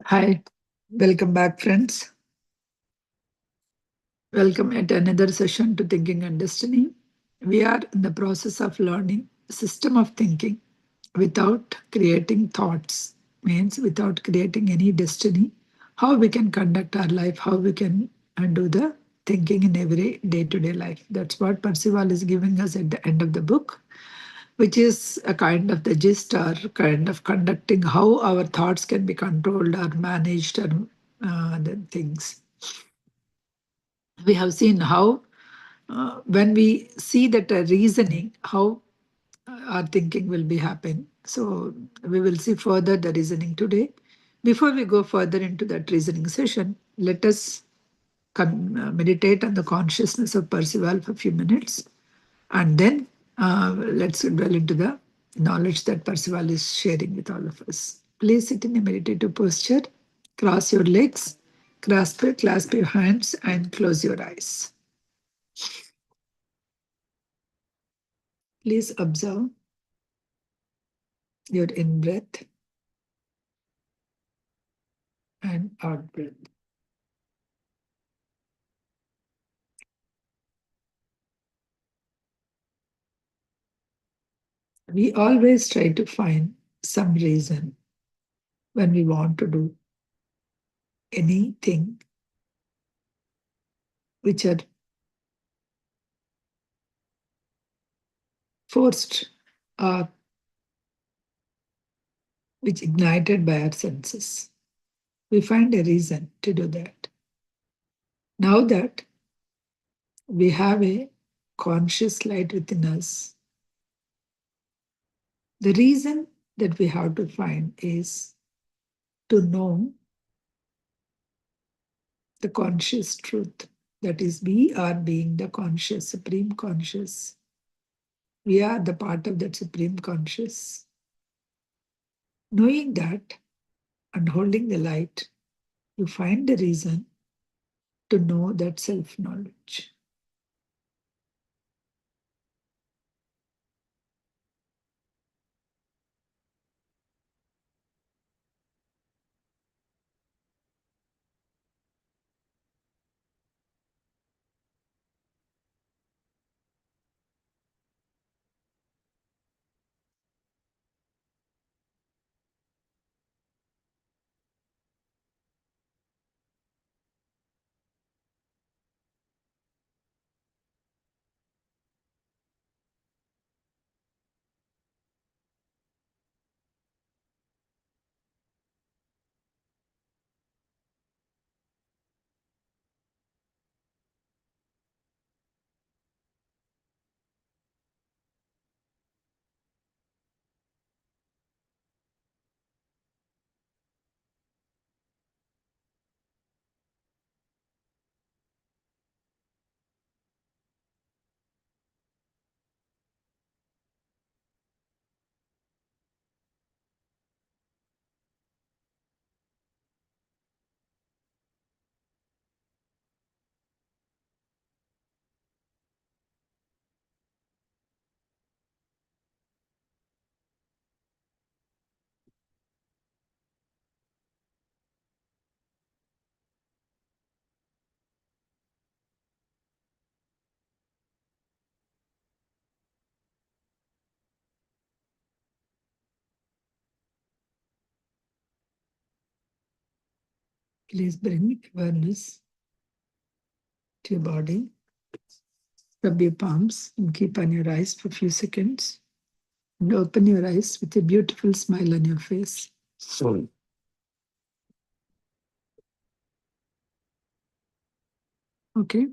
Hi, welcome back, friends. Welcome at another session to Thinking and Destiny. We are in the process of learning system of thinking without creating thoughts, means without creating any destiny, how we can conduct our life, how we can do the thinking in every day-to-day life. That's what Percival is giving us at the end of the book, which is a kind of the gist or kind of conducting how our thoughts can be controlled or managed or the things. We have seen how when we see that reasoning, how our thinking will be happen. So we will see further the reasoning today. Before we go further into that reasoning session, let us meditate on the consciousness of Percival for a few minutes, and then let's dwell into the knowledge that Percival is sharing with all of us. Please sit in a meditative posture, cross your legs, clasp your hands, and close your eyes. Please observe your in-breath and out-breath. We always try to find some reason when we want to do anything which are forced or which ignited by our senses. We find a reason to do that. Now that we have a conscious light within us, the reason that we have to find is to know the conscious truth. That is, we are being the conscious, supreme conscious. We are the part of that supreme conscious. Knowing that and holding the light, you find the reason to know that self-knowledge. Please bring awareness to your body. Rub your palms and keep on your eyes for a few seconds. And open your eyes with a beautiful smile on your face. Okay.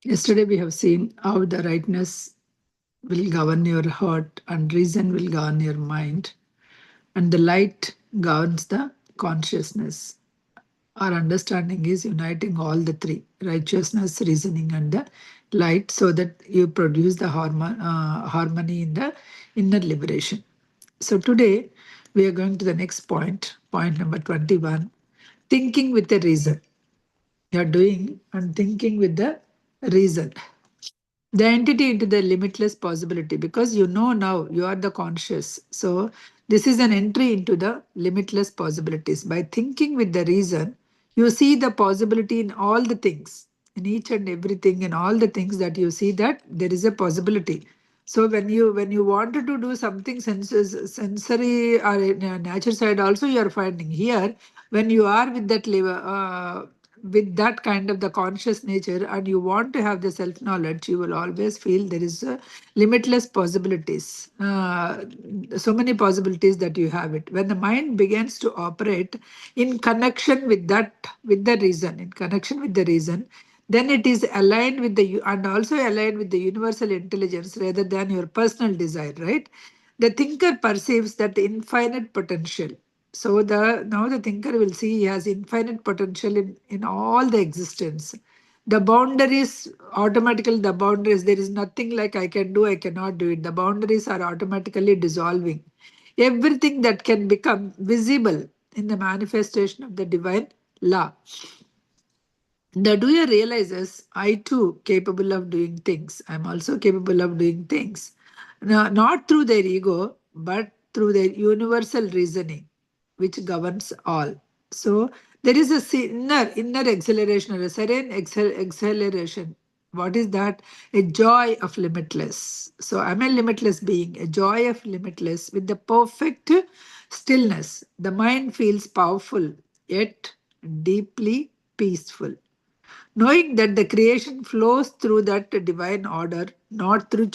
Yesterday we have seen how the rightness will govern your heart and reason will govern your mind, and the light governs the consciousness. Our understanding is uniting all the three, righteousness, reasoning, and the light, so that you produce the harmony in the inner liberation. So today we are going to the next point, point number 21, thinking with a reason. You are doing and thinking with the reason. the entity into the limitless possibility, because you know now you are the conscious. So this is an entry into the limitless possibilities. By thinking with the reason, you see the possibility in all the things, in each and everything, in all the things that you see that there is a possibility. So when you wanted to do something sensory or in a nature side also, you are finding here when you are with that with that kind of the conscious nature, and you want to have the self knowledge, you will always feel there is limitless possibilities, so many possibilities that you have it. When the mind begins to operate in connection with that, with the reason, in connection with the reason, then it is aligned with the and also aligned with the universal intelligence rather than your personal desire, right? The thinker perceives that infinite potential. So the now the thinker will see he has infinite potential in all the existence. The boundaries, automatically the boundaries, there is nothing like I can do, I cannot do it. The boundaries are automatically dissolving. Everything that can become visible in the manifestation of the divine law. The doer realizes, I too capable of doing things. I'm also capable of doing things. Now, not through their ego, but through their universal reasoning, which governs all. So there is a inner acceleration or a serene acceleration. What is that? A joy of limitless. So I'm a limitless being, a joy of limitless with the perfect stillness. The mind feels powerful, yet deeply peaceful, knowing that the creation flows through that divine order, not through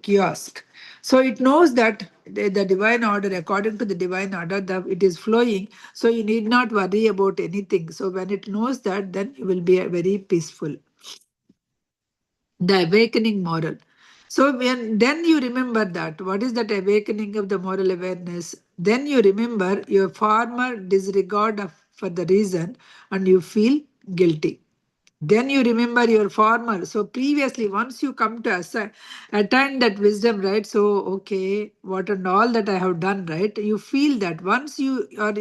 kiosk. So it knows that the divine order, according to the divine order, it is flowing. So you need not worry about anything. So when it knows that, then you will be very peaceful. The awakening moral. So when then you remember that, what is that awakening of the moral awareness? Then you remember your former disregard for the reason, and you feel guilty. Then you remember your former. So previously, once you come to attain that wisdom, right? So, okay, what and all that I have done, right? You feel that once you are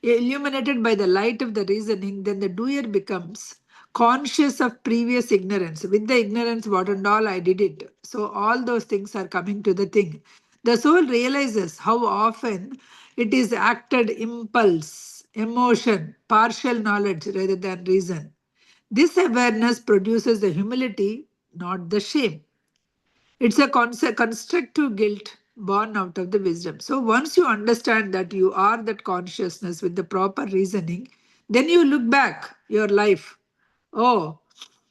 illuminated by the light of the reasoning, then the doer becomes conscious of previous ignorance. With the ignorance, what and all I did it. So all those things are coming to the thing. The soul realizes how often it is acted impulse, emotion, partial knowledge rather than reason. This awareness produces the humility, not the shame. It's a constructive guilt born out of the wisdom. So once you understand that you are that consciousness with the proper reasoning, then you look back your life. Oh,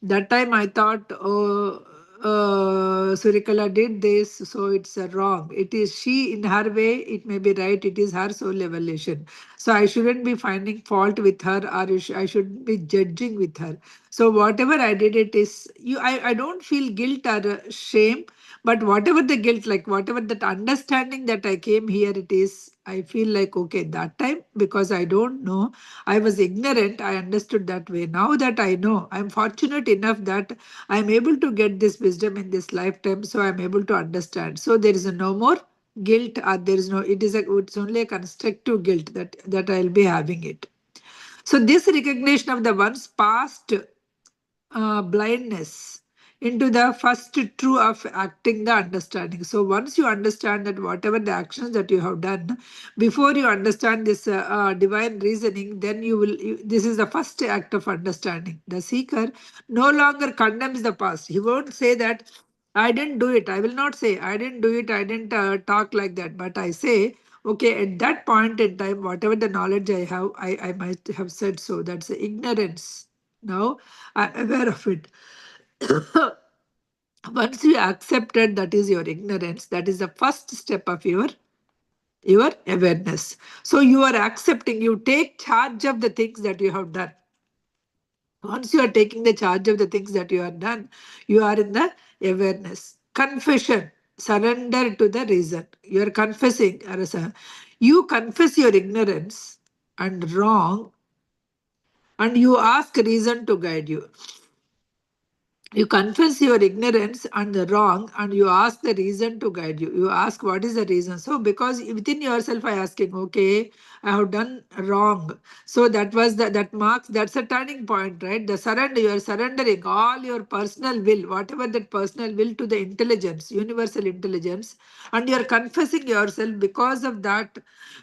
that time I thought, oh, Surikala did this, so it's wrong. It is she in her way, it may be right, it is her soul evolution. So I shouldn't be finding fault with her, or I should be judging with her. So whatever I did, it is you. I don't feel guilt or shame, but whatever the guilt, like whatever that understanding that I came here, it is. I feel like okay that time because I don't know. I was ignorant. I understood that way. Now that I know, I'm fortunate enough that I'm able to get this wisdom in this lifetime. So I'm able to understand. So there is no more guilt, or there is no. It's only a constructive guilt that I'll be having it. So this recognition of the once past blindness into the first true of acting the understanding. So once you understand that whatever the actions that you have done, before you understand this divine reasoning, then this is the first act of understanding. The seeker no longer condemns the past. He won't say that I didn't do it. I will not say I didn't do it. I didn't talk like that. But I say, okay, at that point in time, whatever the knowledge I have, I might have said so. That's the ignorance. Now I'm aware of it. Once you accepted that is your ignorance, that is the first step of your awareness. So you are accepting, you take charge of the things that you have done. Once you are taking the charge of the things that you have done, you are in the awareness. Confession, surrender to the reason. You are confessing, Arasa. You confess your ignorance and wrong, and you ask reason to guide you. You confess your ignorance and the wrong, and you ask the reason to guide you. You ask what is the reason. So because within yourself I asking, okay, I have done wrong. So that was that marks, that's a turning point, right? The surrender, you are surrendering all your personal will, whatever that personal will, to the intelligence, universal intelligence, and you are confessing yourself because of that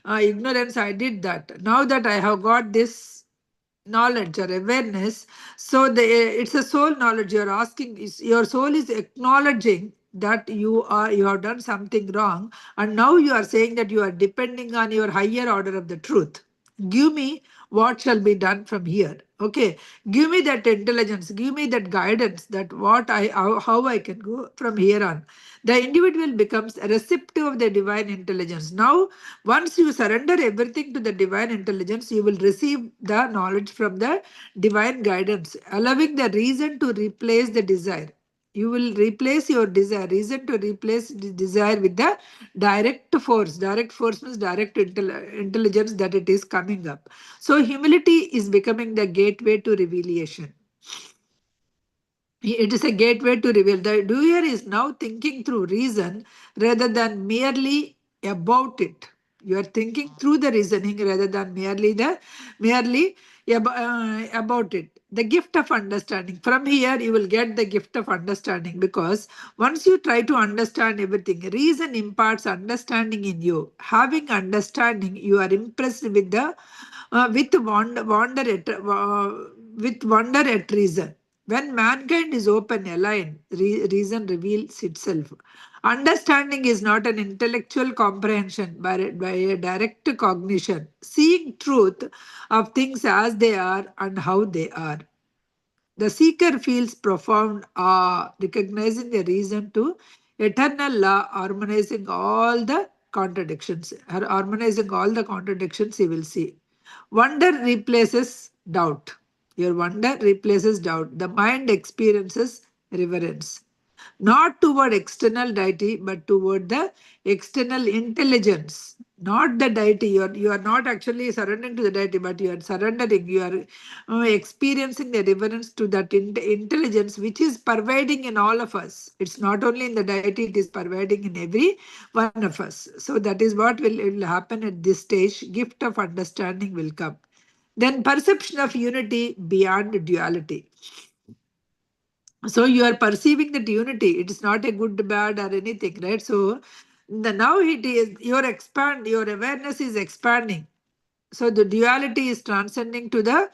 ignorance. I did that. Now that I have got this knowledge or awareness, so it's a soul knowledge. You're asking is your soul is acknowledging that you have done something wrong, and now you are saying that you are depending on your higher order of the truth. Give me what shall be done from here. Okay, give me that intelligence, give me that guidance, that what how I can go from here on. The individual becomes a receptive of the divine intelligence. Now once you surrender everything to the divine intelligence, you will receive the knowledge from the divine guidance, allowing the reason to replace the desire. You will replace your desire, reason to replace the desire with the direct force. Direct force means direct intelligence that it is coming up. So humility is becoming the gateway to revelation. It is a gateway to reveal. The doer is now thinking through reason rather than merely about it. You are thinking through the reasoning rather than merely about it. The gift of understanding. From here, you will get the gift of understanding, because once you try to understand everything, reason imparts understanding in you. Having understanding, you are impressed with the with wonder at reason. When mankind is open, aligned, reason reveals itself. Understanding is not an intellectual comprehension by a direct cognition, seeing truth of things as they are and how they are. The seeker feels profound awe, recognizing the reason to eternal law, harmonizing all the contradictions he will see. Wonder replaces doubt. Your wonder replaces doubt. The mind experiences reverence, not toward external deity, but toward the external intelligence. Not the deity. You are not actually surrendering to the deity, but you are surrendering. You are experiencing the reverence to that intelligence which is pervading in all of us. It's not only in the deity, it is pervading in every one of us. So that is what will happen at this stage. Gift of understanding will come. Then perception of unity beyond duality. So you are perceiving that unity. It is not a good, bad, or anything, right? So now it is your awareness is expanding. So the duality is transcending to the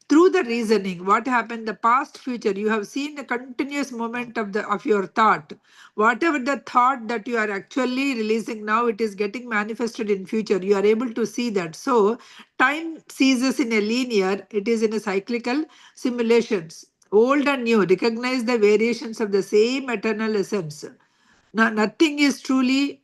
through the reasoning. What happened? The past, future. You have seen the continuous movement of your thought. Whatever the thought that you are actually releasing now, it is getting manifested in future. You are able to see that. So time ceases in a linear. It is in a cyclical simulations. Old and new recognize the variations of the same eternal essence. Nothing is truly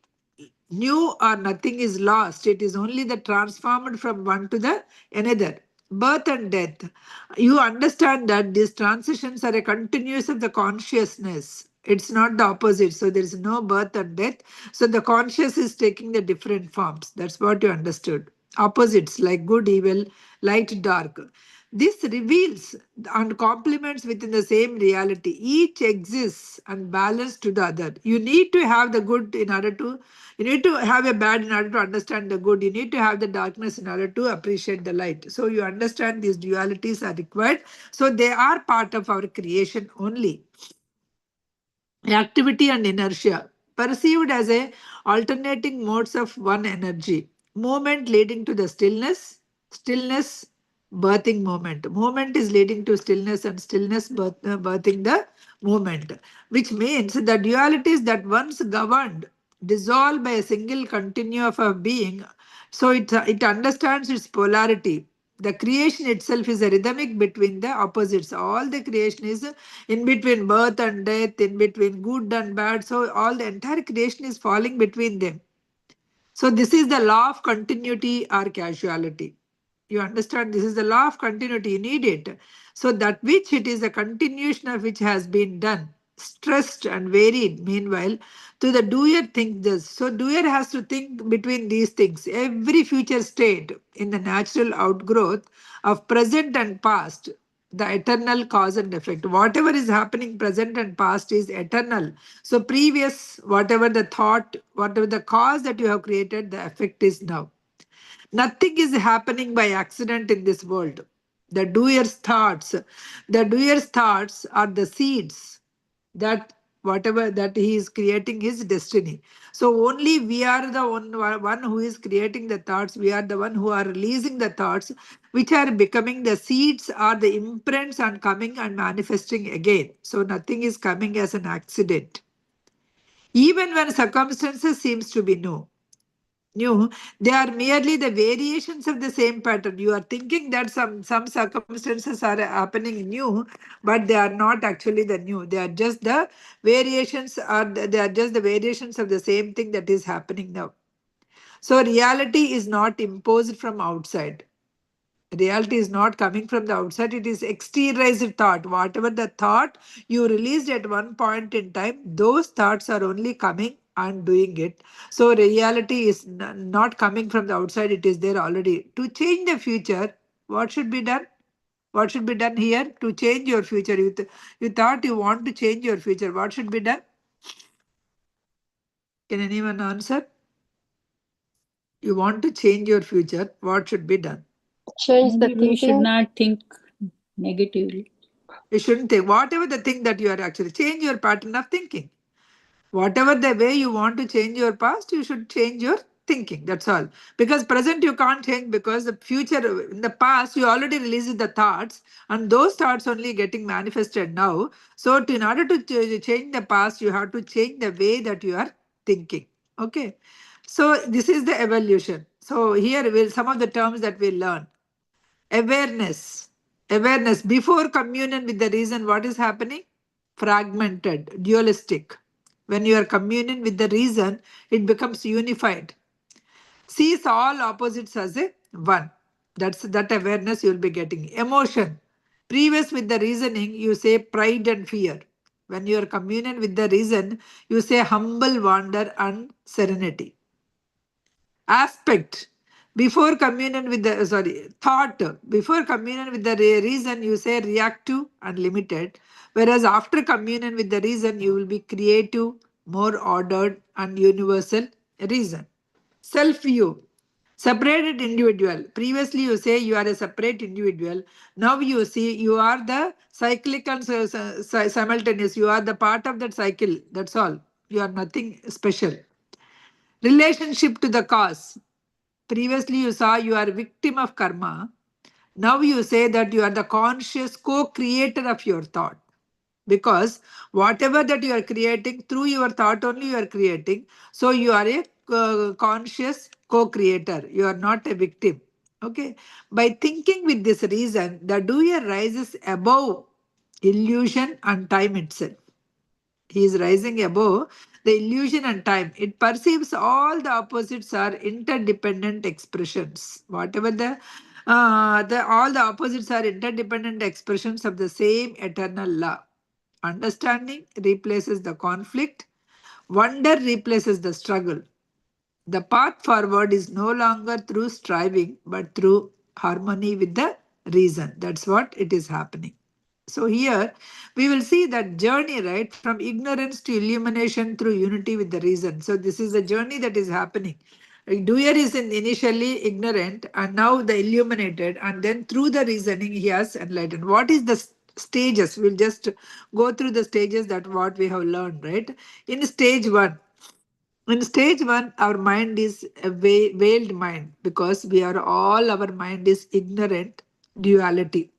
new or nothing is lost. It is only the transformed from one to the another. Birth and death. You understand that these transitions are a continuous of the consciousness. It's not the opposite. So there is no birth and death. So the conscious is taking the different forms. That's what you understood. Opposites like good, evil, light, dark. This reveals and complements within the same reality. Each exists and balanced to the other. You need to have the good in order to, you need to have a bad in order to understand the good. You need to have the darkness in order to appreciate the light. So you understand these dualities are required. So they are part of our creation only. Activity and inertia, perceived as a alternating modes of one energy. Movement leading to the stillness birthing movement. Movement is leading to stillness, and stillness birthing the movement, which means the dualities that once governed dissolve by a single continue of a being. So it understands its polarity. The creation itself is a rhythmic between the opposites. All the creation is in between birth and death, in between good and bad. So all the entire creation is falling between them. So this is the law of continuity or casuality. You understand, this is the law of continuity. You need it. So that which it is a continuation of which has been done, stressed and varied. Meanwhile, to the doer think this. So doer has to think between these things. Every future state in the natural outgrowth of present and past. the eternal cause and effect. Whatever is happening present and past is eternal. So previous, whatever the thought, whatever the cause that you have created, the effect is now. Nothing is happening by accident in this world. The doer's thoughts are the seeds that whatever that he is creating his destiny. So only we are the one who is creating the thoughts. We are the one who are releasing the thoughts, which are becoming the seeds or the imprints and coming and manifesting again. So nothing is coming as an accident. Even when circumstances seems to be new, they are merely the variations of the same pattern. You are thinking that some circumstances are happening new, but they are not actually the new. They are just the variations, they are just the variations of the same thing that is happening now. So reality is not imposed from outside. Reality is not coming from the outside, it is exteriorized thought. Whatever the thought you released at one point in time, those thoughts are only coming and doing it. So reality is not coming from the outside, it is there already. To change the future, what should be done? What should be done here? To change your future. You thought you want to change your future. What should be done? Can anyone answer? You want to change your future. What should be done? Change the We should thinking. not think negatively. You shouldn't think. Whatever the thing that you are actually, change your pattern of thinking. Whatever the way you want to change your past, you should change your thinking. That's all. Because present you can't change, because the future, in the past, you already released the thoughts, and those thoughts only getting manifested now. So in order to change the past, you have to change the way that you are thinking. Okay. So this is the evolution. So here will some of the terms that we learn. Awareness. Awareness. Before communion with the reason, what is happening? Fragmented, dualistic. When you are communion with the reason, it becomes unified. Sees all opposites as a one. That's that awareness you will be getting. Emotion. Previous with the reasoning, you say pride and fear. When you are communion with the reason, you say humble wonder and serenity. Aspect. Before communion with the thought, before communion with the reason, you say reactive and limited, whereas after communion with the reason, you will be creative, more ordered and universal reason. Self view. Separated individual. Previously, you say you are a separate individual. Now you see you are the cyclical simultaneous. You are the part of that cycle. That's all. You are nothing special. Relationship to the cause. Previously, you saw you are a victim of karma. Now you say that you are the conscious co-creator of your thought. Because whatever that you are creating, through your thought only you are creating. So you are a conscious co-creator. You are not a victim. Okay. By thinking with this reason, the doer rises above illusion and time itself. He is rising above the illusion and time. It perceives all the opposites are interdependent expressions. Whatever the all the opposites are interdependent expressions of the same eternal law. Understanding replaces the conflict. Wonder replaces the struggle. The path forward is no longer through striving, but through harmony with the reason. That's what it is happening. So here we will see that journey, right, from ignorance to illumination through unity with the reason. So this is the journey that is happening. Doer is initially ignorant and now the illuminated, and then through the reasoning he has enlightened. What is the stages? We'll just go through the stages that what we have learned, right? In stage one, in stage one, our mind is a veiled mind because we are all, our mind is ignorant duality.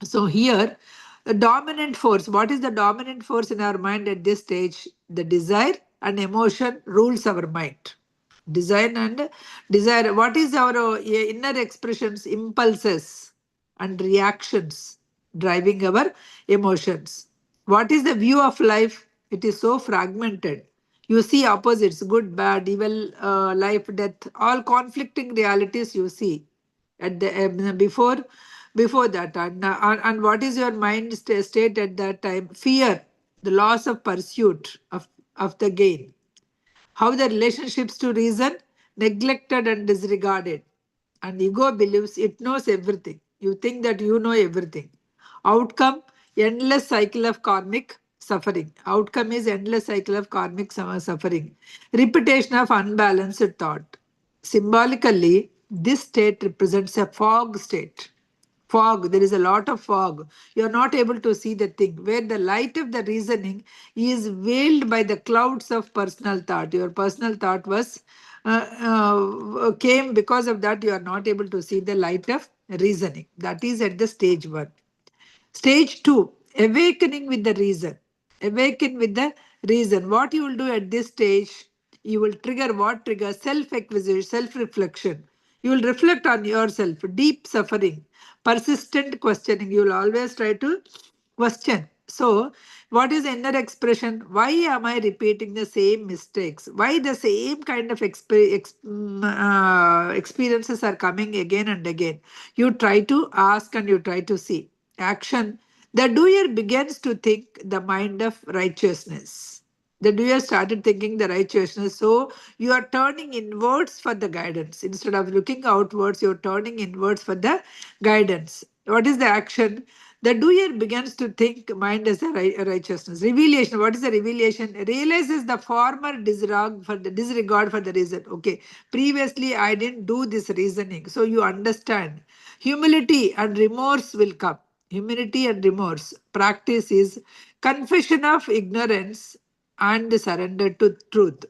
So here, the dominant force, what is the dominant force in our mind at this stage? The desire and emotion rules our mind. Design and desire. What is our inner expressions, impulses and reactions driving our emotions? What is the view of life? It is so fragmented. You see opposites, good, bad, evil, life, death, all conflicting realities you see at the before that. And what is your mind state at that time? Fear, the loss of pursuit of the gain. How the relationships to reason neglected and disregarded. And ego believes it knows everything. You think that you know everything. Outcome, endless cycle of karmic suffering. Outcome is endless cycle of karmic suffering. Repetition of unbalanced thought. Symbolically, this state represents a fog state. Fog, there is a lot of fog. You are not able to see the thing, where the light of the reasoning is veiled by the clouds of personal thought. Your personal thought was came, because of that you are not able to see the light of reasoning. That is at the stage 1. Stage 2, awakening with the reason. Awaken with the reason. What you will do at this stage, you will trigger what? Trigger self-acquisition, self-reflection. You will reflect on yourself, deep suffering, persistent questioning. You will always try to question. So, what is inner expression? Why am I repeating the same mistakes? Why the same kind of experiences are coming again and again? You try to ask and you try to see. Action. The doer begins to think the mind of righteousness. The doer started thinking the righteousness. So you are turning inwards for the guidance. Instead of looking outwards, you're turning inwards for the guidance. What is the action? The doer begins to think mind as a righteousness. Revelation. What is the revelation? Realizes the former disregard for the reason. Okay, previously I didn't do this reasoning. So you understand. Humility and remorse will come. Humility and remorse. Practice is confession of ignorance and surrender to truth.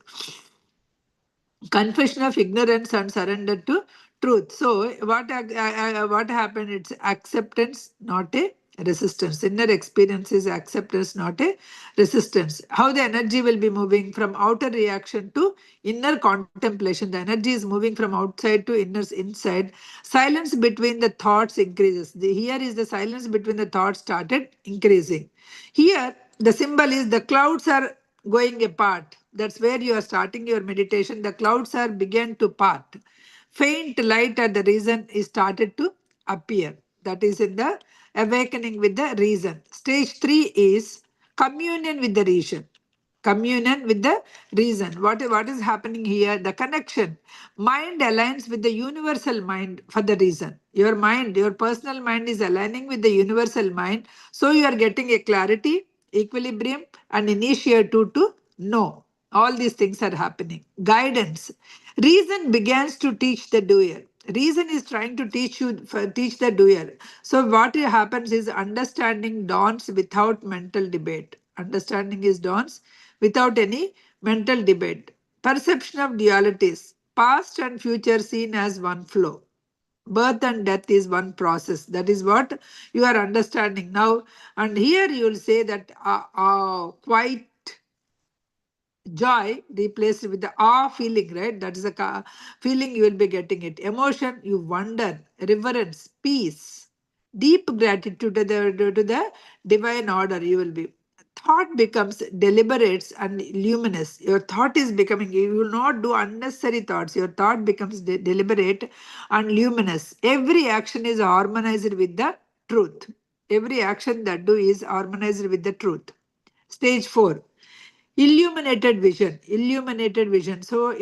Confession of ignorance and surrender to truth. So what happened? It's acceptance, not a resistance. Inner experience is acceptance, not a resistance. How the energy will be moving from outer reaction to inner contemplation. The energy is moving from outside to inner inside. Silence between the thoughts increases. Here is the silence between the thoughts started increasing. Here the symbol is the clouds are going apart. That's where you are starting your meditation. The clouds are began to part. Faint light at the reason is started to appear. That is in the awakening with the reason. Stage 3 is communion with the reason. Communion with the reason. What is happening here? The connection. Mind aligns with the universal mind for the reason. Your mind, your personal mind is aligning with the universal mind. So you are getting a clarity, equilibrium, and initiative to know. All these things are happening. Guidance. Reason begins to teach the doer. Reason is trying to teach the doer. So what happens is understanding dawns without mental debate. Understanding is dawns without any mental debate. Perception of dualities. Past and future seen as one flow. Birth and death is one process. That is what you are understanding now. And here you will say that quite joy replaced with the awe feeling, right? That is a feeling you will be getting it. Emotion, you wonder, reverence, peace, deep gratitude to the divine order you will be. Thought becomes deliberate and luminous. Your thought is becoming, you will not do unnecessary thoughts. Your thought becomes deliberate and luminous. Every action is harmonized with the truth. Every action that do is harmonized with the truth. Stage 4, illuminated vision. So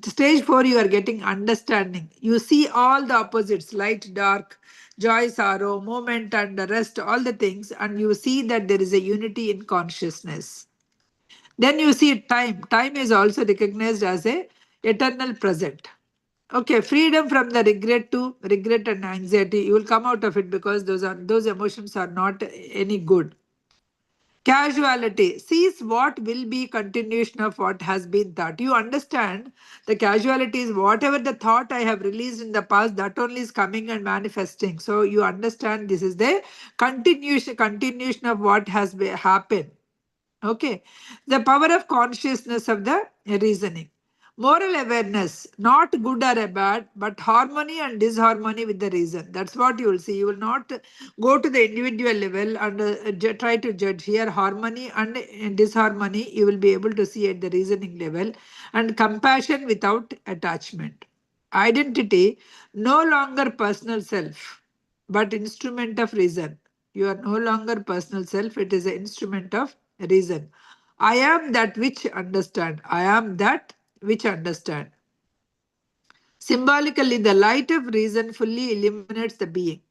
stage 4, you are getting understanding. You see all the opposites, light, dark, joy, sorrow, moment and the rest, all the things, and you see that there is a unity in consciousness. Then you see time is also recognized as a eternal present. Okay, freedom from the regret and anxiety. You will come out of it, because those emotions are not any good. Casuality sees what will be continuation of what has been thought. You understand the casualty is whatever the thought I have released in the past, that only is coming and manifesting. So you understand this is the continuation of what has happened. Okay. The power of consciousness of the reasoning. Moral awareness, not good or a bad, but harmony and disharmony with the reason. That's what you will see. You will not go to the individual level and try to judge. Here, harmony and disharmony, you will be able to see at the reasoning level. And compassion without attachment. Identity, no longer personal self, but instrument of reason. You are no longer personal self, it is an instrument of reason. I am that which understand. I am that which understand. Symbolically, the light of reason fully illuminates the being.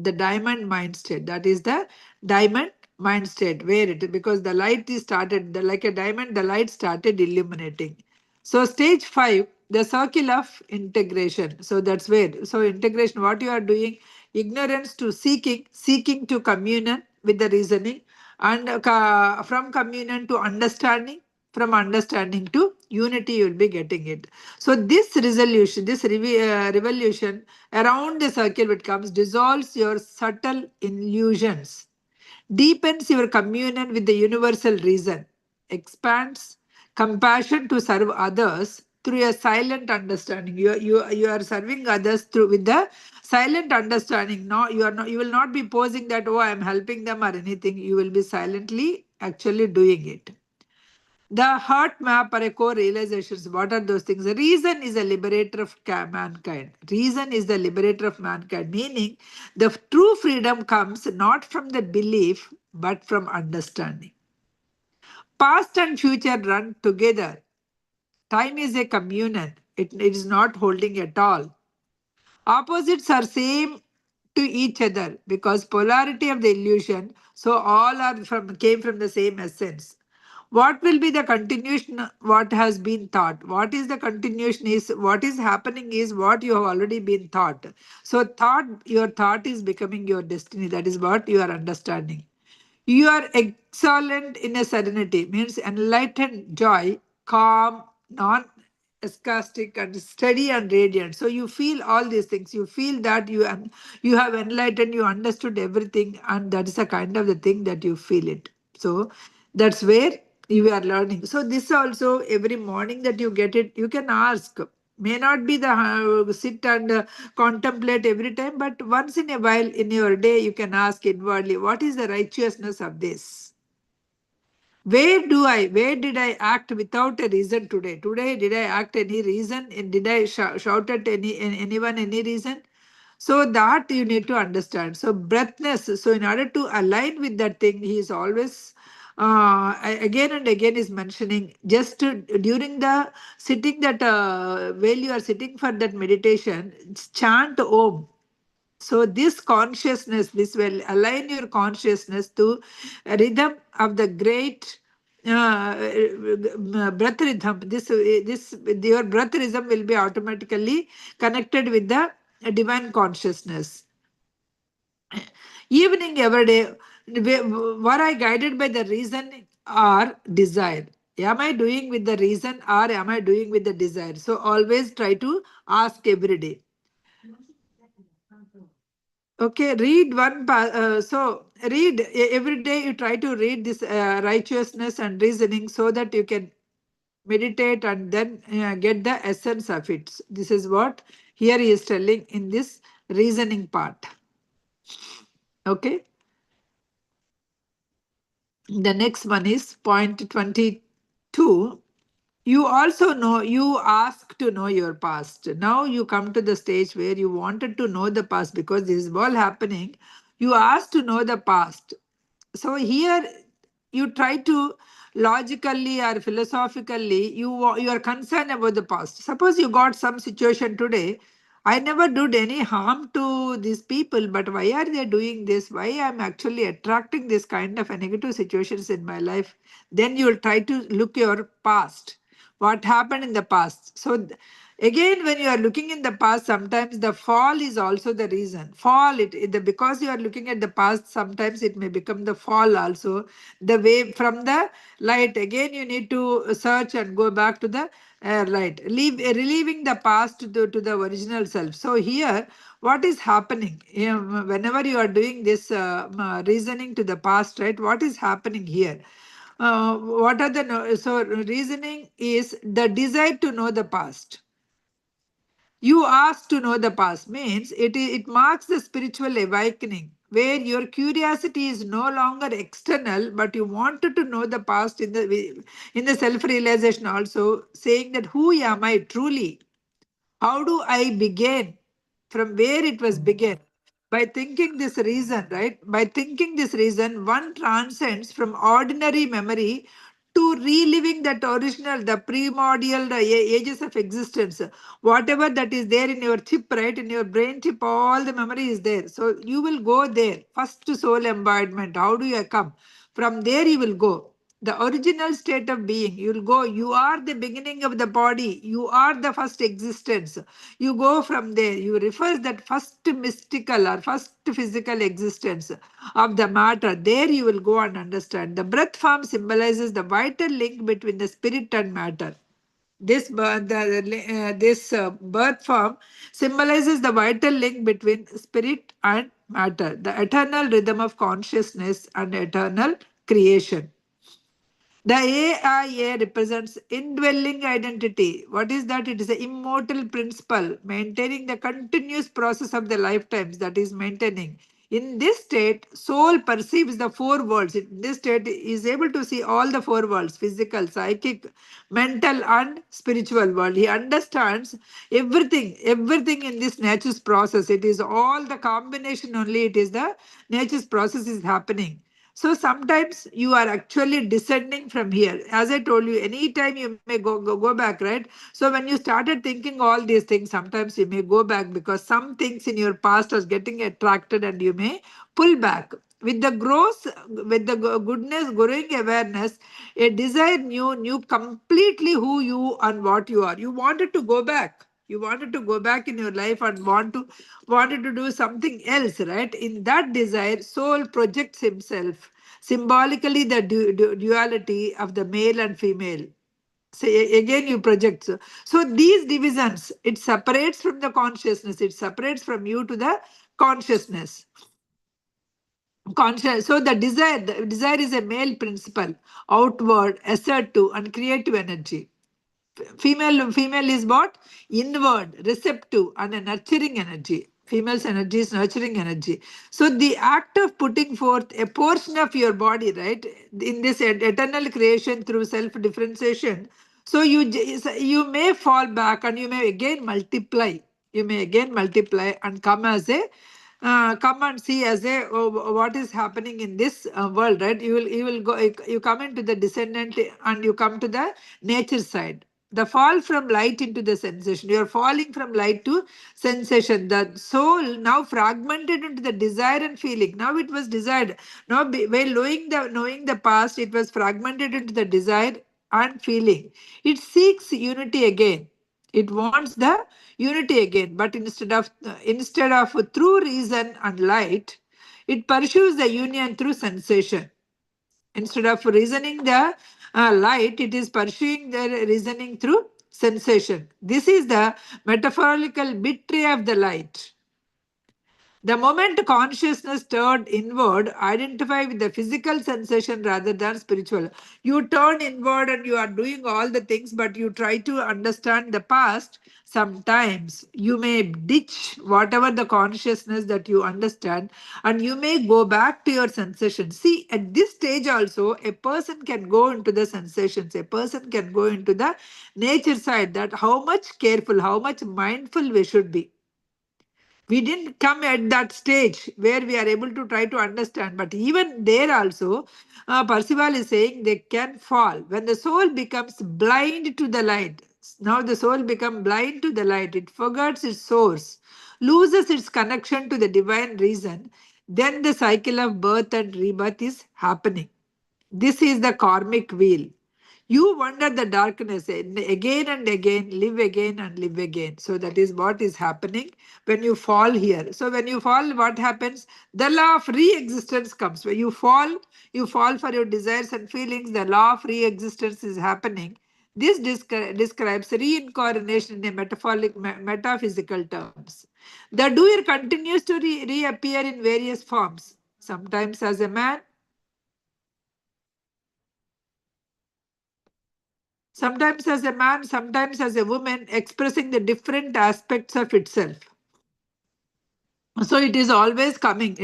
the diamond mind state. That is the diamond mind state where it, because the light is started like a diamond, the light started illuminating. So stage 5, the circle of integration. So that's where, so integration, what you are doing, ignorance to seeking, seeking to communion with the reasoning, and from communion to understanding, from understanding to unity, you will be getting it. So this resolution, this revolution around the circle, it comes, dissolves your subtle illusions, deepens your communion with the universal reason, expands compassion to serve others through a silent understanding. You are serving others through with the silent understanding. No, you are not, you will not be posing that, oh, I am helping them or anything. You will be silently actually doing it. The heart map or a core realizations. What are those things? Reason is a liberator of mankind. Reason is the liberator of mankind, meaning the true freedom comes not from the belief but from understanding. Past and future run together. Time is a communion. It is not holding at all. Opposites are same to each other because polarity of the illusion. So all are from came from the same essence. What will be the continuation? What has been thought? What is the continuation? Is what is happening is what you have already been thought. So thought, your thought is becoming your destiny. That is what you are understanding. You are excellent in a serenity, means enlightened joy, calm, non sarcastic and steady and radiant. So you feel all these things. You feel that you have enlightened, you understood everything, and that is a kind of the thing that you feel it. So that's where you are learning. So this also every morning that you get it, you can ask. May not be the sit and contemplate every time, but once in a while in your day you can ask inwardly, what is the righteousness of this? Where did I act without a reason today? Today, did I act any reason? And did I shout at anyone any reason? So that you need to understand. So breathness. So in order to align with that thing, he is always again and again is mentioning just during the sitting that while you are sitting for that meditation, chant Om. So this consciousness, this will align your consciousness to a rhythm of the great breath rhythm. This your breath rhythm will be automatically connected with the divine consciousness. Evening every day, were I guided by the reason or desire? Am I doing with the reason or am I doing with the desire? So always try to ask every day. Okay, read so read every day. You try to read this righteousness and reasoning so that you can meditate and then get the essence of it. This is what here he is telling in this reasoning part. Okay. The next one is point 22. You also know, you ask to know your past. Now you come to the stage where you wanted to know the past because this is all happening. You ask to know the past. So here you try to logically or philosophically, you are concerned about the past. Suppose you got some situation today. I never did any harm to these people, but why are they doing this? Why I'm actually attracting this kind of a negative situations in my life? Then you will try to look your past, what happened in the past. So again, when you are looking in the past, sometimes the fall is also the reason. Fall, because you are looking at the past, sometimes it may become the fall also. The way from the light, again you need to search and go back to the light. Relieving the past to the original self. So here, what is happening? Whenever you are doing this reasoning to the past, right? What is happening here? What are the so reasoning is the desire to know the past. You ask to know the past means it marks the spiritual awakening where your curiosity is no longer external, but you wanted to know the past in the self realization also, saying that who am I truly? How do I begin? From where it was began? By thinking this reason, right? By thinking this reason, one transcends from ordinary memory to reliving that original, the primordial, the ages of existence. Whatever that is there in your chip, right, in your brain chip, all the memory is there. So you will go there. First soul embodiment. How do you come? From there you will go. The original state of being. You will go. You are the beginning of the body. You are the first existence. You go from there. You refer that first mystical or first physical existence of the matter. There you will go and understand. The breath form symbolizes the vital link between the spirit and matter. This birth form symbolizes the vital link between spirit and matter, the eternal rhythm of consciousness and eternal creation. The AIA represents indwelling identity. What is that? It is an immortal principle, maintaining the continuous process of the lifetimes, that is maintaining. In this state, soul perceives the four worlds. In this state, is able to see all the four worlds: physical, psychic, mental, and spiritual world. He understands everything in this nature's process. It is all the combination only. It is the nature's process is happening. So sometimes you are actually descending from here. As I told you, anytime you may go back, right? So when you started thinking all these things, sometimes you may go back because some things in your past are getting attracted and you may pull back. With the growth, with the goodness, growing awareness, a desire knew completely who you and what you are. You wanted to go back. You wanted to go back in your life and wanted to do something else, right? In that desire, soul projects himself, symbolically the duality of the male and female. So again you project. So these divisions, it separates from the consciousness, it separates from you to the consciousness. So the desire is a male principle, outward, assertive, and creative energy. Female is what? Inward, receptive, and a nurturing energy. Female's energy is nurturing energy. So the act of putting forth a portion of your body, right, in this eternal creation through self-differentiation. So you may fall back and you may again multiply. You may again multiply and come and see as a what is happening in this world, right? You will go, you come into the descendant and you come to the nature side. The fall from light into the sensation. You are falling from light to sensation. The soul now fragmented into the desire and feeling. Now it was desired. Now while knowing the past, it was fragmented into the desire and feeling. It seeks unity again. It wants the unity again, but instead of through reason and light, it pursues the union through sensation. Instead of reasoning the light, it is pursuing the reasoning through sensation. This is the metaphorical betray of the light. The moment consciousness turned inward, identify with the physical sensation rather than spiritual. You turn inward and you are doing all the things, but you try to understand the past. Sometimes you may ditch whatever the consciousness that you understand and you may go back to your sensation. See, at this stage also, a person can go into the sensations, a person can go into the nature side, that how much careful, how much mindful we should be. We didn't come at that stage where we are able to try to understand, but even there also, Percival is saying they can fall when the soul becomes blind to the light. Now the soul becomes blind to the light, it forgets its source, loses its connection to the divine reason. Then the cycle of birth and rebirth is happening. This is the karmic wheel. You wander the darkness and again, live again and live again. So that is what is happening when you fall here. So when you fall, what happens? The law of re-existence comes. When you fall for your desires and feelings, the law of re-existence is happening. This describes reincarnation in a metaphysical terms. The doer continues to reappear in various forms, sometimes as a man, sometimes as a man, sometimes as a woman, expressing the different aspects of itself. So it is always coming.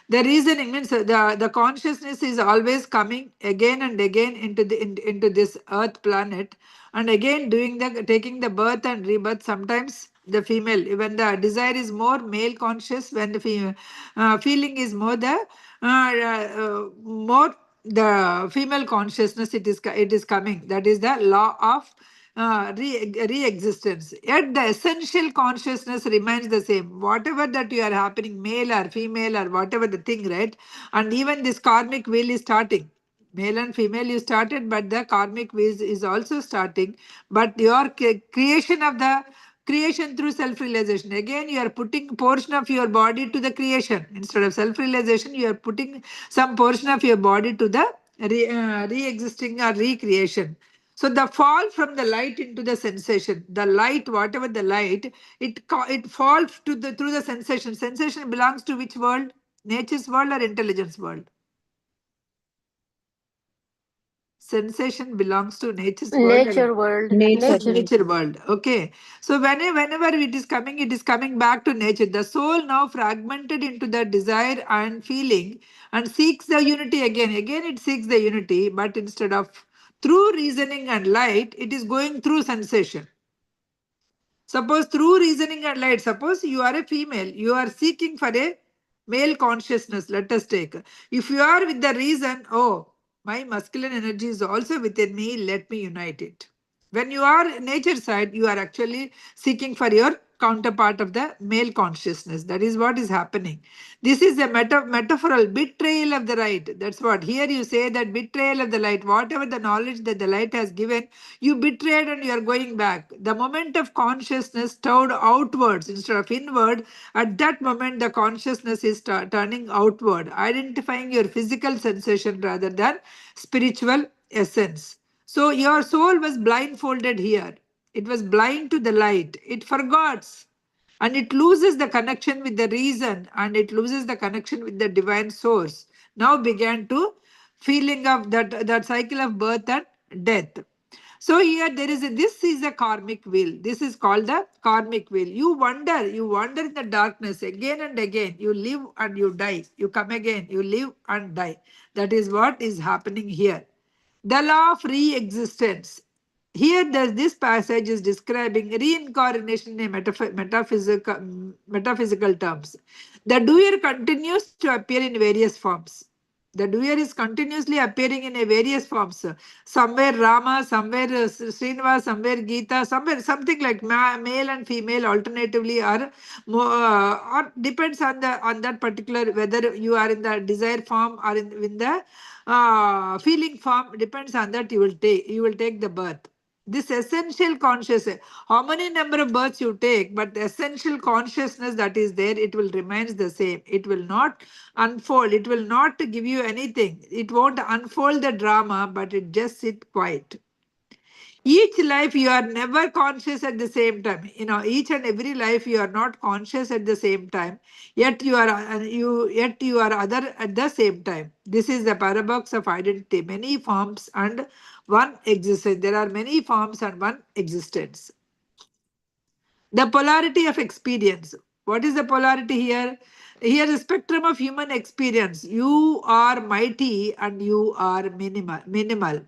The reasoning means the consciousness is always coming again and again into this earth planet, and again taking the birth and rebirth. Sometimes the female, when the desire is more male conscious, when the feeling is more more the female consciousness, it is coming. That is the law of re-existence. Yet the essential consciousness remains the same. Whatever that you are happening, male or female or whatever the thing, right? And even this karmic wheel is starting. Male and female you started, but the karmic wheel is also starting. But your creation of the creation through self-realization. Again, you are putting portion of your body to the creation. Instead of self-realization, you are putting some portion of your body to the re-existing or recreation. So the fall from the light into the sensation, the light, whatever the light, it falls to the through the sensation. Sensation belongs to which world? Nature's world or intelligence world? Sensation belongs to nature's world or Nature world. Nature. Nature. nature world. Okay. So whenever it is coming back to nature. The soul now fragmented into the desire and feeling and seeks the unity again. Again, it seeks the unity, but instead of through reasoning and light, it is going through sensation. Suppose through reasoning and light, suppose you are a female, you are seeking for a male consciousness, let us take. If you are with the reason, oh, my masculine energy is also within me, let me unite it. When you are nature side, you are actually seeking for your counterpart of the male consciousness. That is what is happening. This is a metaphorical betrayal of the light. That's what. Here you say that betrayal of the light. Whatever the knowledge that the light has given, you betrayed and you are going back. The moment of consciousness turned outwards instead of inward, at that moment the consciousness is turning outward, identifying your physical sensation rather than spiritual essence. So your soul was blindfolded here. It was blind to the light. It forgets and it loses the connection with the reason and it loses the connection with the divine source. Now began to feeling of that cycle of birth and death. So here there is this is a karmic wheel. This is called the karmic wheel. You wander in the darkness again and again. You live and you die. You come again, you live and die. That is what is happening here. The law of re-existence. Here, this passage is describing reincarnation in a metaphysical terms. The doer continues to appear in various forms. The doer is continuously appearing in a various forms. Somewhere Rama, somewhere Srinivas, somewhere Gita, somewhere something like male and female alternatively or depends on that particular whether you are in the desire form or in the feeling form, depends on that you will take the birth. This essential consciousness, how many number of births you take, but the essential consciousness that is there, it will remains the same. It will not unfold. It will not give you anything. It won't unfold the drama, but it just sit quiet. Each life you are never conscious at the same time. Each and every life you are not conscious at the same time, yet you are other at the same time. This is the paradox of identity. Many forms and one existence. There are many forms and one existence. The polarity of experience. What is the polarity here? Here, the spectrum of human experience. You are mighty and you are minimal.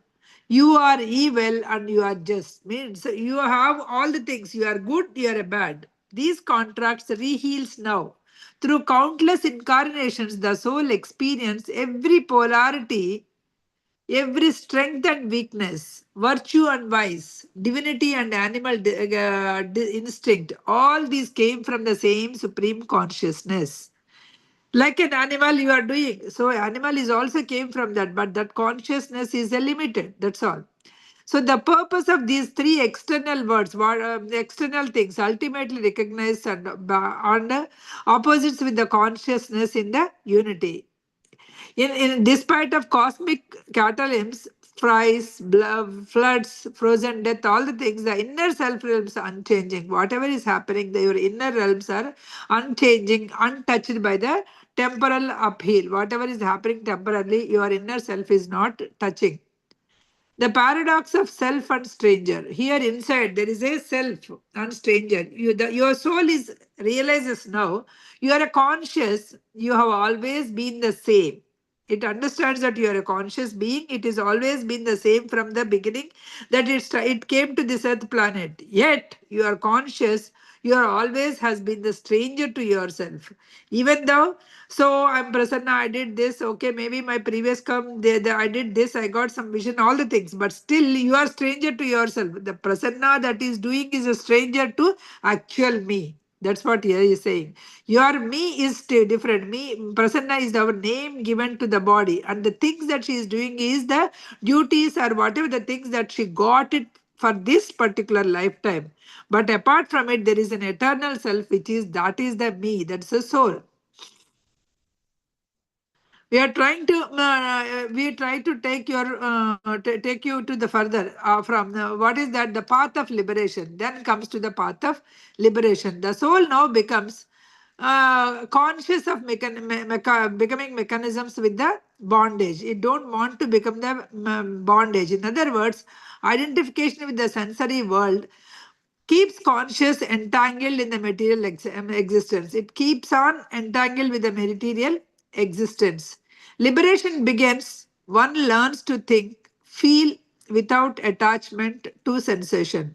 You are evil and you are just. Means you have all the things. You are good, you are bad. These contrasts reheals now. Through countless incarnations, the soul experience every polarity, every strength and weakness, virtue and vice, divinity and animal instinct, all these came from the same supreme consciousness. Like an animal you are doing. So animal is also came from that, but that consciousness is a limited. That's all. So the purpose of these three external words, external things, ultimately recognized and opposites with the consciousness in the unity. Despite of cosmic catalysms, fries, floods, frozen death, all the things, the inner self realms are unchanging. Whatever is happening, your inner realms are unchanging, untouched by the temporal upheaval. Whatever is happening temporarily, your inner self is not touching. The paradox of self and stranger. Here inside there is a self and stranger. Your soul is realizes now you are a conscious. You have always been the same. It understands that you are a conscious being. It is always been the same from the beginning that it came to this earth planet. Yet you are conscious. You are always has been the stranger to yourself. Even though, so I'm Prasanna, I did this, okay, maybe my previous come, I did this, I got some vision, all the things, but still you are stranger to yourself. The Prasanna that is doing is a stranger to actual me. That's what here is saying. Your me is still different. Me, Prasanna is our name given to the body, and the things that she is doing is the duties or whatever the things that she got it for this particular lifetime. But apart from it, there is an eternal self, which is that is the me, that's the soul. We are trying to we try to take your take you to the further from what is that the path of liberation, then comes to the path of liberation. The soul now becomes conscious of becoming mechanisms with the bondage. It don't want to become the bondage. In other words, identification with the sensory world keeps conscious entangled in the material existence. It keeps on entangled with the material existence. Liberation begins, one learns to think, feel without attachment to sensation.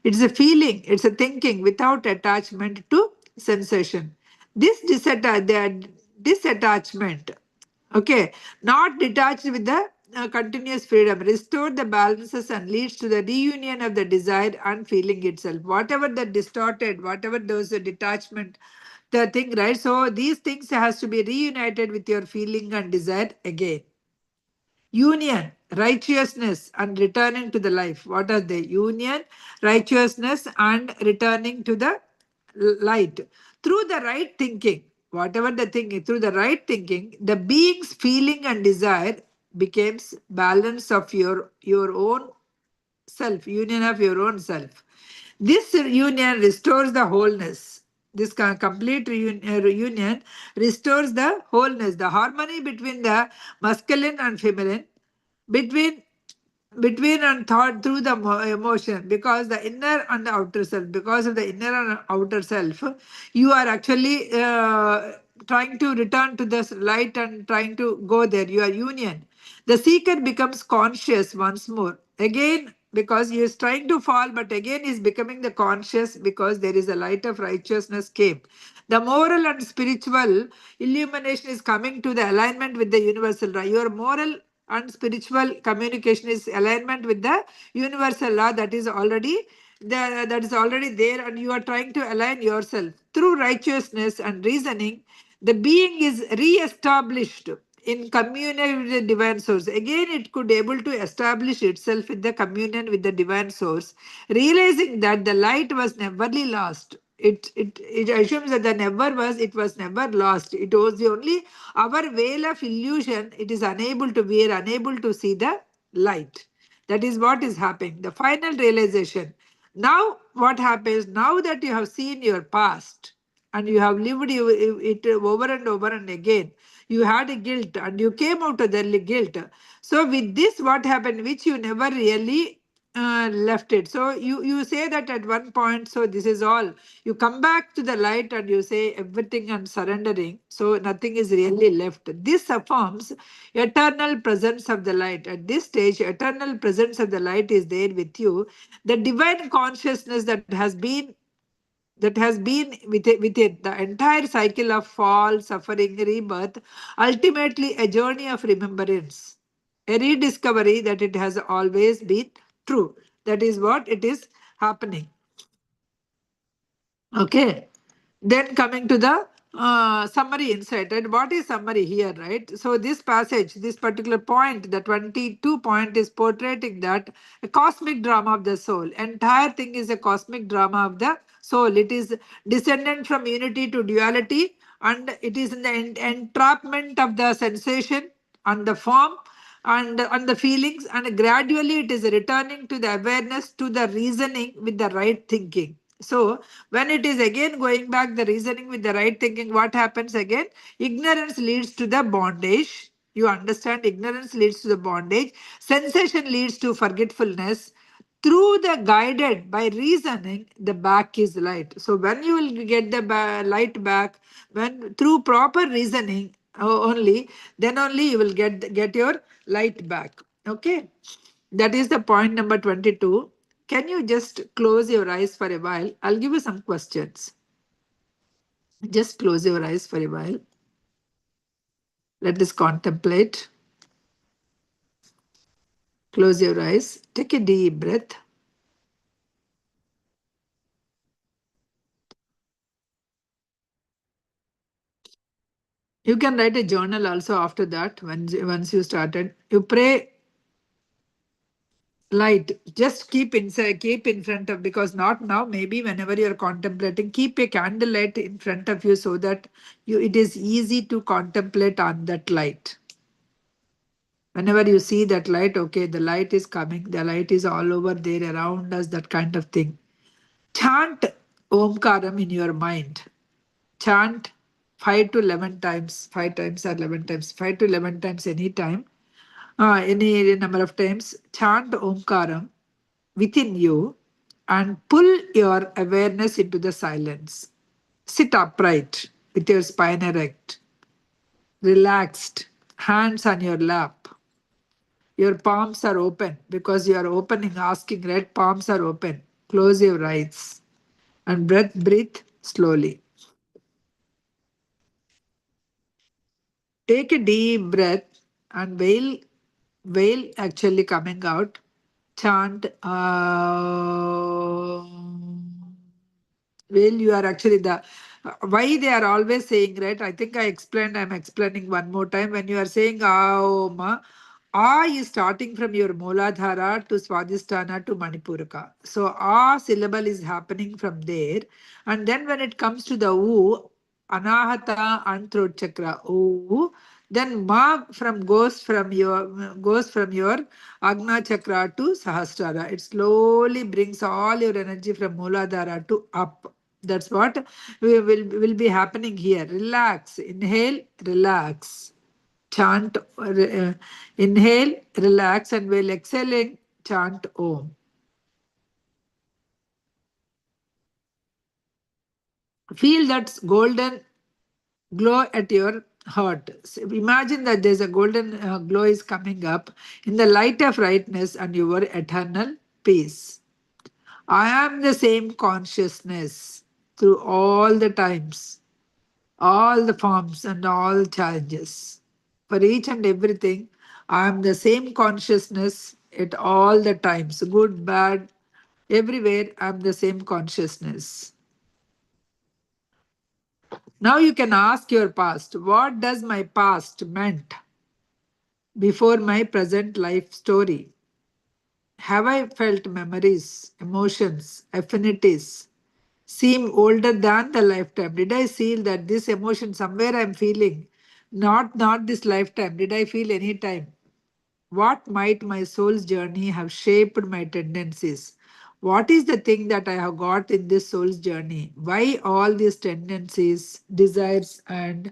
It's a feeling, it's a thinking without attachment to sensation. The disattachment, okay, not detached with the continuous freedom, restore the balances and leads to the reunion of the desire and feeling itself. Whatever the distorted, whatever those detachment, the thing, right? So these things has to be reunited with your feeling and desire again. Union, righteousness, and returning to the life. What are they? Union, righteousness, and returning to the light. Through the right thinking, whatever the thinking, through the right thinking, the being's feeling and desire becomes balance of your own self, union of your own self. This union restores the wholeness. This complete reunion restores the wholeness, the harmony between the masculine and feminine, between and thought through the emotion, because the inner and the outer self, because of the inner and outer self, you are actually trying to return to this light and trying to go there, your union. The seeker becomes conscious once more again, because he is trying to fall, but again is becoming the conscious, because there is a light of righteousness came. The moral and spiritual illumination is coming to the alignment with the universal law. Your moral and spiritual communication is alignment with the universal law that is already there, and you are trying to align yourself through righteousness and reasoning. The being is re-established in communion with the divine source. Again, it could able to establish itself in the communion with the divine source, realizing that the light was neverly lost. It assumes that the never was, it was never lost. It was the only our veil of illusion. It is unable to, we are unable to see the light. That is what is happening. The final realization. Now, what happens now that you have seen your past and you have lived it over and over and again? You had a guilt and you came out of the guilt. So, with this, what happened, which you never really left it. So you say that at one point, so this is all. You come back to the light and you say everything and surrendering. So nothing is really left. This affirms eternal presence of the light. At this stage, eternal presence of the light is there with you. The divine consciousness that has been with it, the entire cycle of fall, suffering, rebirth, ultimately a journey of remembrance, a rediscovery that it has always been true. That is what it is happening. Okay. Then coming to the summary insight. And what is summary here, right? So this passage, this particular point, the 22 point is portraying that a cosmic drama of the soul. Entire thing is a cosmic drama of the soul. It is descendant from unity to duality, and it is in the entrapment of the sensation and the form and the feelings, and gradually it is returning to the awareness, to the reasoning with the right thinking. So when it is again going back the reasoning with the right thinking, what happens again? Ignorance leads to the bondage. You understand, ignorance leads to the bondage. Sensation leads to forgetfulness. Through the guided by reasoning, the back is light. So when you will get the light back, when through proper reasoning only, then only you will get your light back. Okay, that is the point number 22. Can you just close your eyes for a while? I'll give you some questions. Just close your eyes for a while. Let us contemplate. Close your eyes. Take a deep breath. You can write a journal also after that. Once you started, you pray light. Just keep inside, keep in front of, because not now, maybe whenever you're contemplating, keep a candle light in front of you so that it is easy to contemplate on that light. Whenever you see that light, okay, the light is coming, the light is all over there around us, that kind of thing. Chant Omkaram in your mind. Chant 5 to 11 times, 5 times or 11 times, 5 to 11 times any time, any number of times. Chant Omkaram within you and pull your awareness into the silence. Sit upright with your spine erect, relaxed, hands on your lap. Your palms are open because you are opening, asking, red palms are open. Close your eyes and breathe slowly. Take a deep breath and wail actually coming out. Chant. Well, you are actually the why they are always saying, right? I think I explained, I'm explaining one more time. When you are saying Aoma, is starting from your Mooladhara to Swadhisthana to Manipuraka. So syllable is happening from there. And then when it comes to the U, Anahata and throat chakra, U, then goes from your Agna chakra to Sahasrara. It slowly brings all your energy from Mooladhara to up. That's what will be happening here. Relax. Inhale, relax. Chant, inhale, relax, and while exhaling, chant Om. Feel that golden glow at your heart. So imagine that there's a golden glow is coming up in the light of rightness and your eternal peace. I am the same consciousness through all the times, all the forms and all challenges. For each and everything, I am the same consciousness at all the times, good, bad, everywhere I am the same consciousness. Now you can ask your past, what does my past meant before my present life story? Have I felt memories, emotions, affinities seem older than the lifetime? Did I feel that this emotion somewhere I'm feeling? Not this lifetime. Did I feel any time? What might my soul's journey have shaped my tendencies? What is the thing that I have got in this soul's journey? Why all these tendencies, desires, and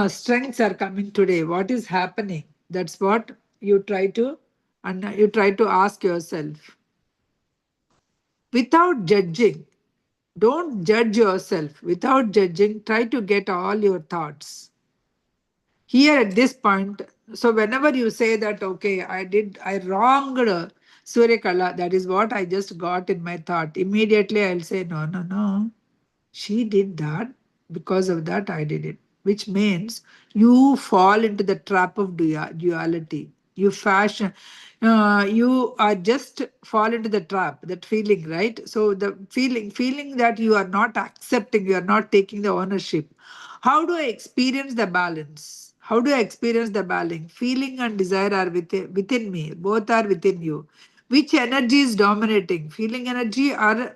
strengths are coming today? What is happening? That's what you try to ask yourself without judging. Don't judge yourself. Without judging, try to get all your thoughts. Here at this point, so whenever you say that, okay, I wronged Suryakala, that is what I just got in my thought. Immediately I'll say, no, no, no. She did that. Because of that, I did it. Which means you fall into the trap of duality. You are just fall into the trap, that feeling, right? So the feeling that you are not accepting, you are not taking the ownership. How do I experience the balance? How do I experience the balance? Feeling and desire are within me. Both are within you. Which energy is dominating? Feeling energy or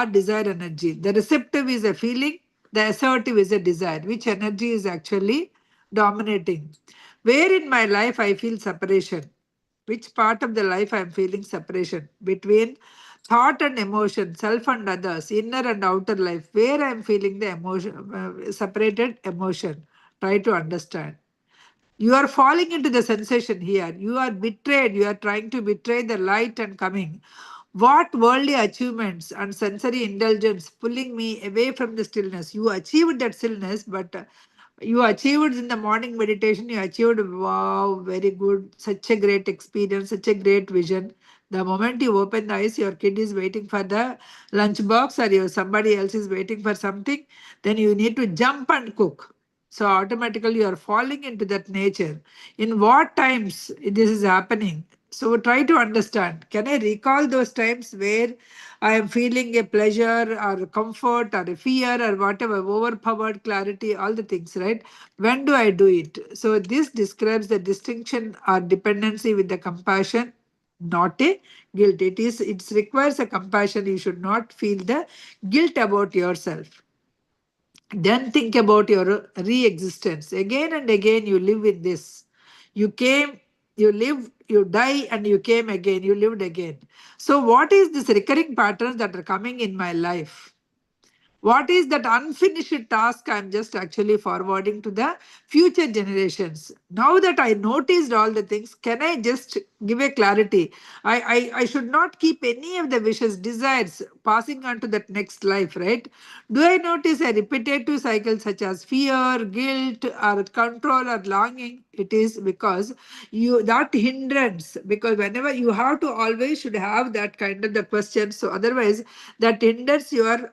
desire energy? The receptive is a feeling, the assertive is a desire. Which energy is actually dominating? Where in my life I feel separation? Which part of the life I am feeling separation between thought and emotion, self and others, inner and outer life? Where I am feeling the emotion, separated emotion? Try to understand. You are falling into the sensation here. You are betrayed. You are trying to betray the light and coming. What worldly achievements and sensory indulgence pulling me away from the stillness? You achieved that stillness, but you achieved in the morning meditation. You achieved, wow, very good, such a great experience, such a great vision. The moment you open the eyes, your kid is waiting for the lunch box or somebody else is waiting for something, then you need to jump and cook. So automatically you are falling into that nature. In what times this is happening? So try to understand. Can I recall those times where I am feeling a pleasure or comfort or a fear or whatever, overpowered clarity, all the things, right? When do I do it? So this describes the distinction or dependency with the compassion, not a guilt. It requires a compassion. You should not feel the guilt about yourself. Then think about your re-existence. Again and again you live with this. You came, you live, you die, and you came again, you lived again. So what is this recurring patterns that are coming in my life? What is that unfinished task I'm just actually forwarding to the future generations? Now that I noticed all the things, can I just give a clarity? I should not keep any of the wishes, desires passing on to that next life, right? Do I notice a repetitive cycle such as fear, guilt, or control or longing? It is because you that hindrance, because whenever you have to always should have that kind of the question. So otherwise that hinders your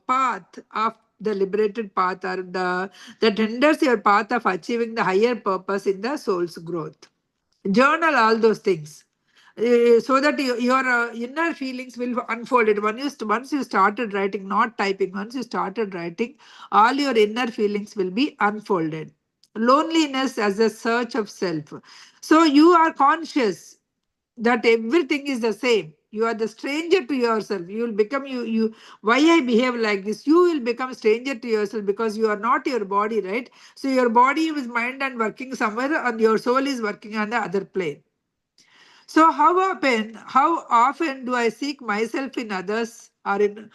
path of the liberated path, or that hinders your path of achieving the higher purpose in the soul's growth. Journal all those things, so that your inner feelings will unfold it. Once you started writing, not typing, once you started writing, all your inner feelings will be unfolded. Loneliness as a search of self. So you are conscious that everything is the same. You are the stranger to yourself. You will become you. Why I behave like this? You will become stranger to yourself because you are not your body, right? So your body is mind and working somewhere, and your soul is working on the other plane. So how often do I seek myself in others, or in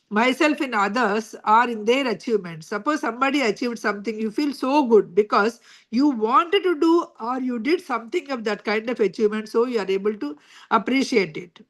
myself in others, or in their achievements? Suppose somebody achieved something, you feel so good because you wanted to do or you did something of that kind of achievement, so you are able to appreciate it.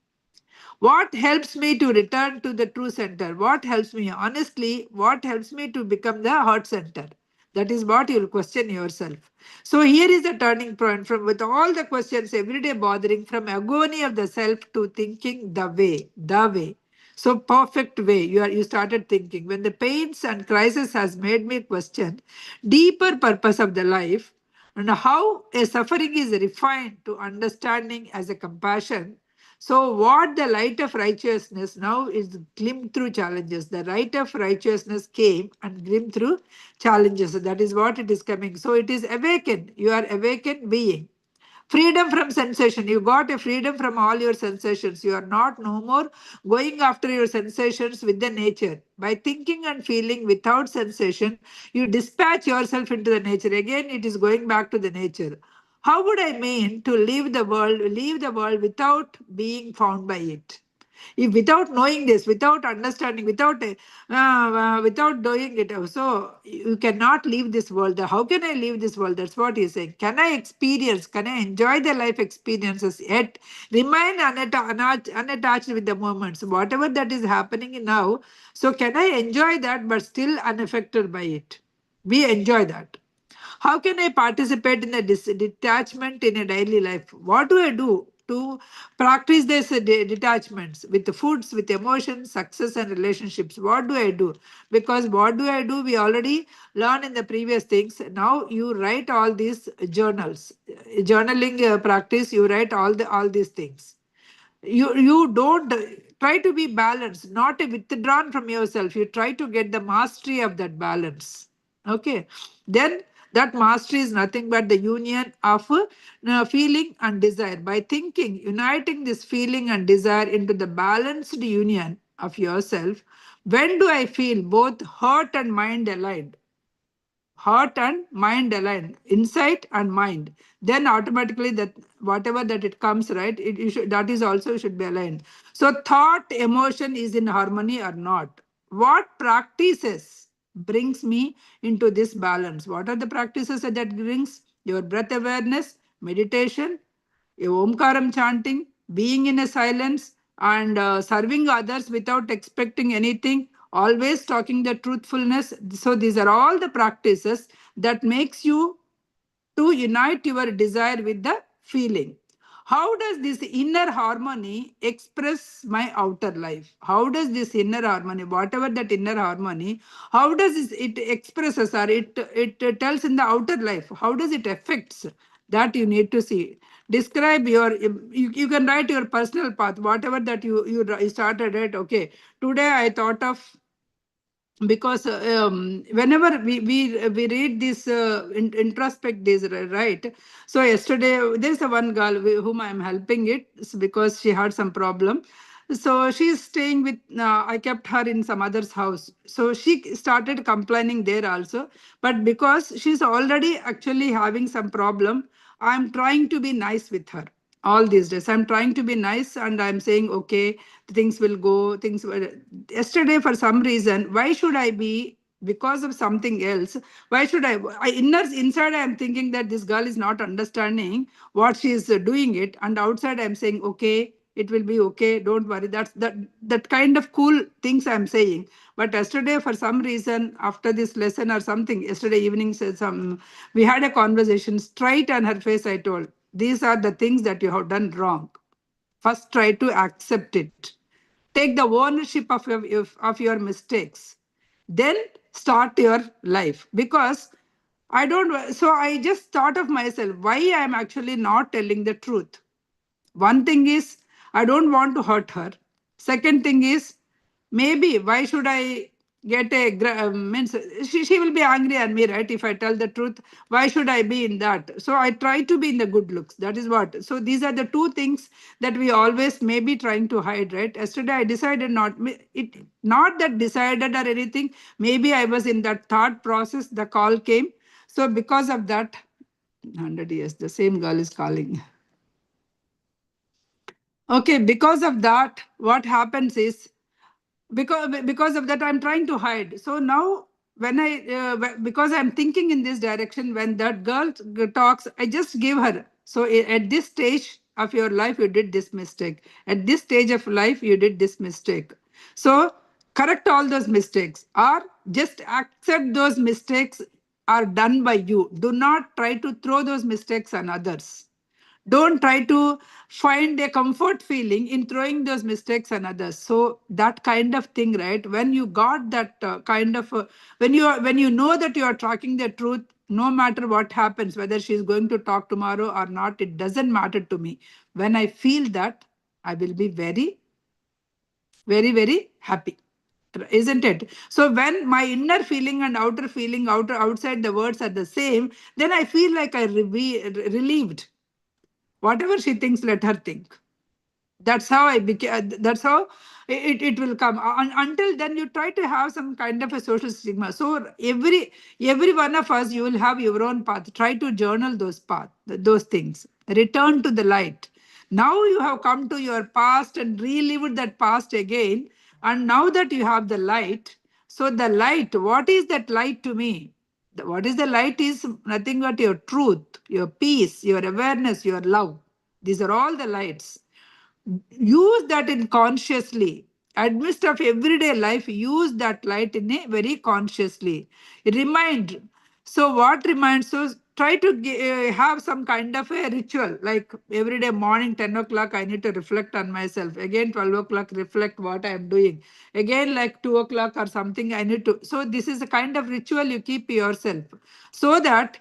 What helps me to return to the true center? What helps me? Honestly, what helps me to become the heart center? That is what you'll question yourself. So here is the turning point from with all the questions every day bothering, from agony of the self to thinking the way. So perfect way you started thinking. When the pains and crisis has made me question deeper purpose of the life, and how a suffering is refined to understanding as a compassion. So, what the light of righteousness now is glimmed through challenges. The light of righteousness came and glimmed through challenges. So that is what it is coming. So, it is awakened. You are awakened being. Freedom from sensation. You got a freedom from all your sensations. You are not no more going after your sensations with the nature. By thinking and feeling without sensation, you dispatch yourself into the nature. Again, it is going back to the nature. How would I mean to leave the world without being found by it? If without knowing this, without understanding, without doing it, so you cannot leave this world. How can I leave this world? That's what he's saying. Can I experience? Can I enjoy the life experiences yet remain unattached with the moments, whatever that is happening now? So can I enjoy that, but still unaffected by it? We enjoy that. How can I participate in a detachment in a daily life? What do I do to practice this detachments with the foods, with emotions, success, and relationships? What do I do? Because what do I do? We already learned in the previous things. Now you write all these journals, journaling practice. You write all these things. You don't try to be balanced, not withdrawn from yourself. You try to get the mastery of that balance. Okay, then that mastery is nothing but the union of feeling and desire. By thinking, uniting this feeling and desire into the balanced union of yourself. When do I feel both heart and mind aligned? Heart and mind aligned, insight and mind, then automatically that whatever that it comes, right, you should, that is also should be aligned. So thought emotion is in harmony or not. What practices brings me into this balance? What are the practices that brings your breath awareness, meditation, a Omkaram chanting, being in a silence, and serving others without expecting anything, always talking the truthfulness. So these are all the practices that makes you to unite your desire with the feeling. How does this inner harmony express my outer life? How does this inner harmony, whatever that inner harmony, how does it expresses, or it tells in the outer life? How does it affects? That you need to see. Describe your, you can write your personal path, whatever that you started it. Okay, today I thought of, because whenever we read this introspect days, right? So yesterday there's a one girl whom I am helping it, because she had some problem. So she's staying with, I kept her in some other's house, so she started complaining there also. But because she's already actually having some problem, I'm trying to be nice with her all these days. I'm trying to be nice, and I'm saying, okay, things will go, things will. Yesterday, for some reason, why should I be, because of something else, why should inside I'm thinking that this girl is not understanding what she is doing it, and outside I'm saying, okay, it will be okay, don't worry. That kind of cool things I'm saying. But yesterday, for some reason, after this lesson or something, yesterday evening, said some, we had a conversation straight on her face. I told, these are the things that you have done wrong. First, try to accept it. Take the ownership of your mistakes. Then start your life. Because I don't, so I just thought of myself, why I am actually not telling the truth. One thing is, I don't want to hurt her. Second thing is, maybe why should I get a means she will be angry at me, right? If I tell the truth, why should I be in that? So I try to be in the good looks. That is what. So these are the two things that we always may be trying to hide, right? Yesterday I decided not it, not that decided or anything. Maybe I was in that thought process. The call came. So because of that, 100 years, the same girl is calling. Okay, because of that, what happens is, because of that I'm trying to hide. So now when because I'm thinking in this direction, when that girl talks, I just give her. So at this stage of your life, you did this mistake. At this stage of life, you did this mistake. So correct all those mistakes, or just accept those mistakes are done by you. Do not try to throw those mistakes on others. Don't try to find a comfort feeling in throwing those mistakes on others. So that kind of thing, right? When you got that kind of when you know that you are talking the truth, no matter what happens, whether she is going to talk tomorrow or not, it doesn't matter to me. When I feel that, I will be very, very, very happy, isn't it? So when my inner feeling and outer feeling, outside the words are the same, then I feel like I relieved. Whatever she thinks, let her think. That's how I became. That's how it will come. Until then, you try to have some kind of a social stigma. So every one of us, you will have your own path. Try to journal those path, those things. Return to the light. Now you have come to your past and relived that past again. And now that you have the light, so the light, what is that light to me? What is the light is nothing but your truth, your peace, your awareness, your love. These are all the lights. Use that in consciously. Amidst of everyday life, use that light in a very consciously. Remind. So what reminds? So try to have some kind of a ritual, like every day morning 10 o'clock I need to reflect on myself. Again 12 o'clock reflect what I am doing. Again like 2 o'clock or something I need to. So this is a kind of ritual you keep yourself, so that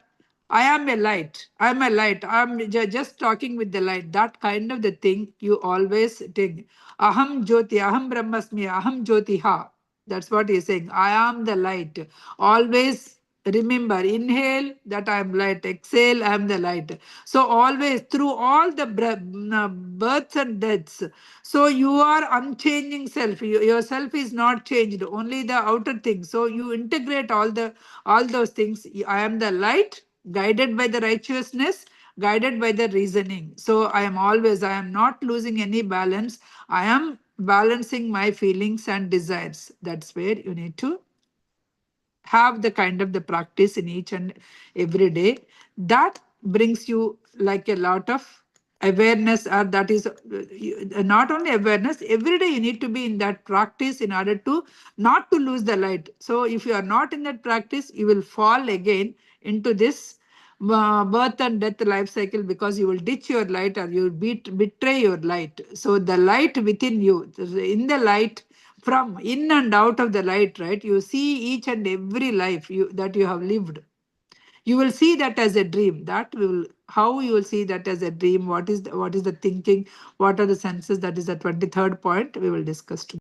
I am a light. I'm a light. I'm just talking with the light. That kind of the thing you always take. Aham Jyoti, Aham Brahmasmi, Aham Jyoti Ha. That's what he's saying. I am the light. Always remember, inhale that I am light. Exhale, I am the light. So always through all the births and deaths. So you are unchanging self. Yourself is not changed. Only the outer thing. So you integrate all those things. I am the light, guided by the righteousness, guided by the reasoning. So I am not losing any balance. I am balancing my feelings and desires. That's where you need to have the kind of the practice in each and every day. That brings you like a lot of awareness, or that is not only awareness, every day you need to be in that practice in order to not to lose the light. So if you are not in that practice, you will fall again into this birth and death life cycle, because you will ditch your light or you will betray your light. So the light within you, in the light, from in and out of the light, right? You see each and every life that you have lived. You will see that as a dream. That will how you will see that as a dream. What is the thinking? What are the senses? That is the 23rd point we will discuss today.